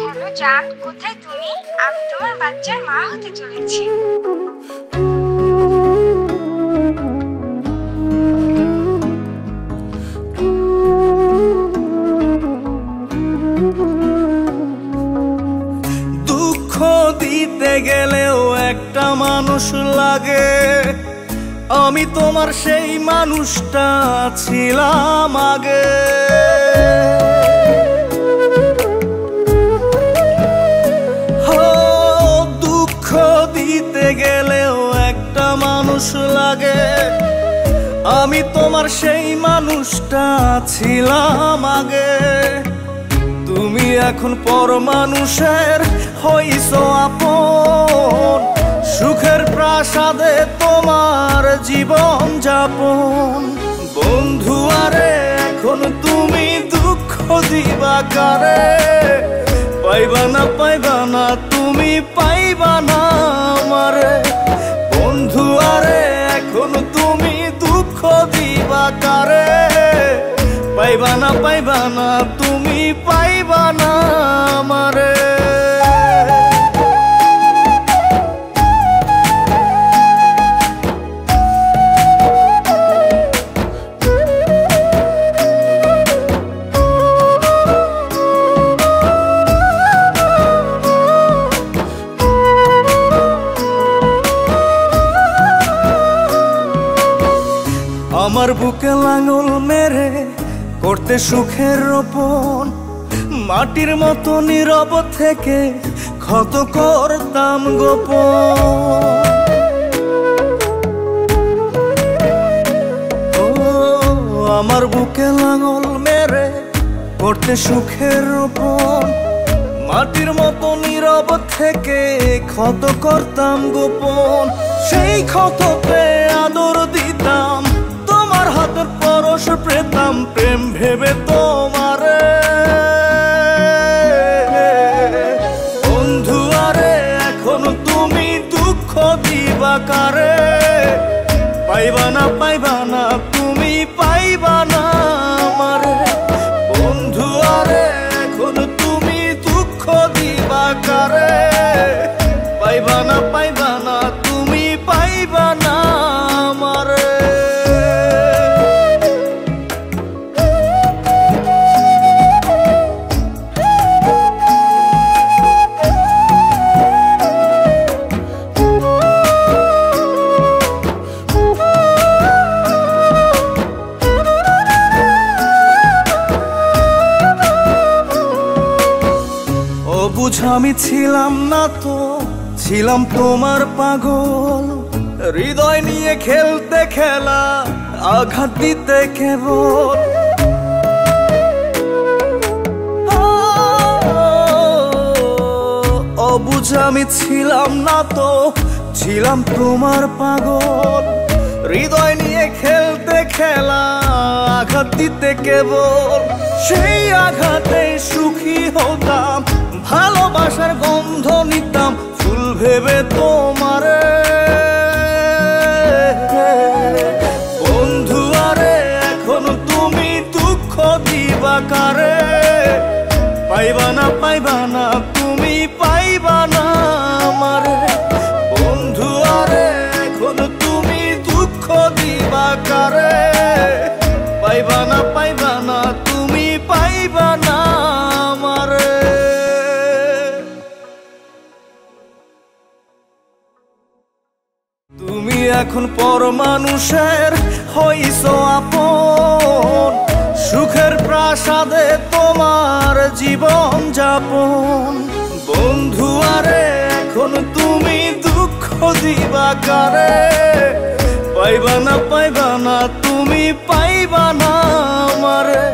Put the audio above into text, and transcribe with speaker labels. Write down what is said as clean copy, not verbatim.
Speaker 1: Hello চাঁদ, কোথায় তুমি? আমি তোমার বাচ্চার মা হতে চলেছি।
Speaker 2: দুঃখ দিতে গেলেও একটা মানুষ লাগে, আমি তোমার সেই মানুষটা ছিলাম আগে। দুঃখ দিতে গেলেও একটা মানুষ লাগে, আমি তোমার সেই মানুষটা ছিলাম আগে। তুমি এখন পর মানুষের হইছো আপন, সুখের প্রাসাদে তোমার জীবন যাপন। বন্ধু আরে এখন তুমি দুঃখ দিবা কারে, পাইবা না তুমি পাইবা না আমারে। বন্ধু আরে এখন তুমি দুঃখ দিবা কারে, পাইবা না তুমি পাইবা না আমারে। আমার বুকে লাঙল মেরে করতে সুখের রোপণ, মাটির মতো নীরব থেকে ক্ষত করতাম গোপন। আমার বুকে লাঙল মেরে করতে সুখের রোপণ, মাটির মতো নীরব থেকে ক্ষত করতাম গোপন। সেই ক্ষততে আদর দিতাম, তোমার হাতের পরশ পেতাম, প্রেম ভেবে তোমারে। বন্ধু আরে এখন তুমি দুঃখ দিবা কারে, পাইবা না তুমি পাইবা না আমারে। বন্ধু আরে এখন তুমি দুঃখ দিবা কারে, পাইবা না তুমি পাইবা না আমারে। বুঝ আমি ছিলাম না তো, ছিলাম তোমার পাগল, হৃদয় নিয়ে খেলতে খেলা আঘাত দিতে কেবল। অবুঝ আমি ছিলাম না তো, ছিলাম তোমার পাগল, হৃদয় নিয়ে খেলতে খেলা আঘাত দিতে কেবল। সেই আঘাতে সুখী হতাম, ভালোবাসার গন্ধ নিতাম, ফুল ভেবে তোমারে। বন্ধু আরে এখন তুমি দুঃখ দিবা কারে, পাইবা না তুমি পাইবা না আমারে। বন্ধু আরে এখন তুমি দুঃখ দিবা কারে, পাইবা না তুমি পাইবা না আমারে। তুমি এখন পর মানুষের হইছো আপন, সুখের প্রাসাদে তোমার জীবন যাপন। বন্ধু আরে এখন তুমি দুঃখ দিবা কারে, পাইবা না তুমি পাইবা না আমারে।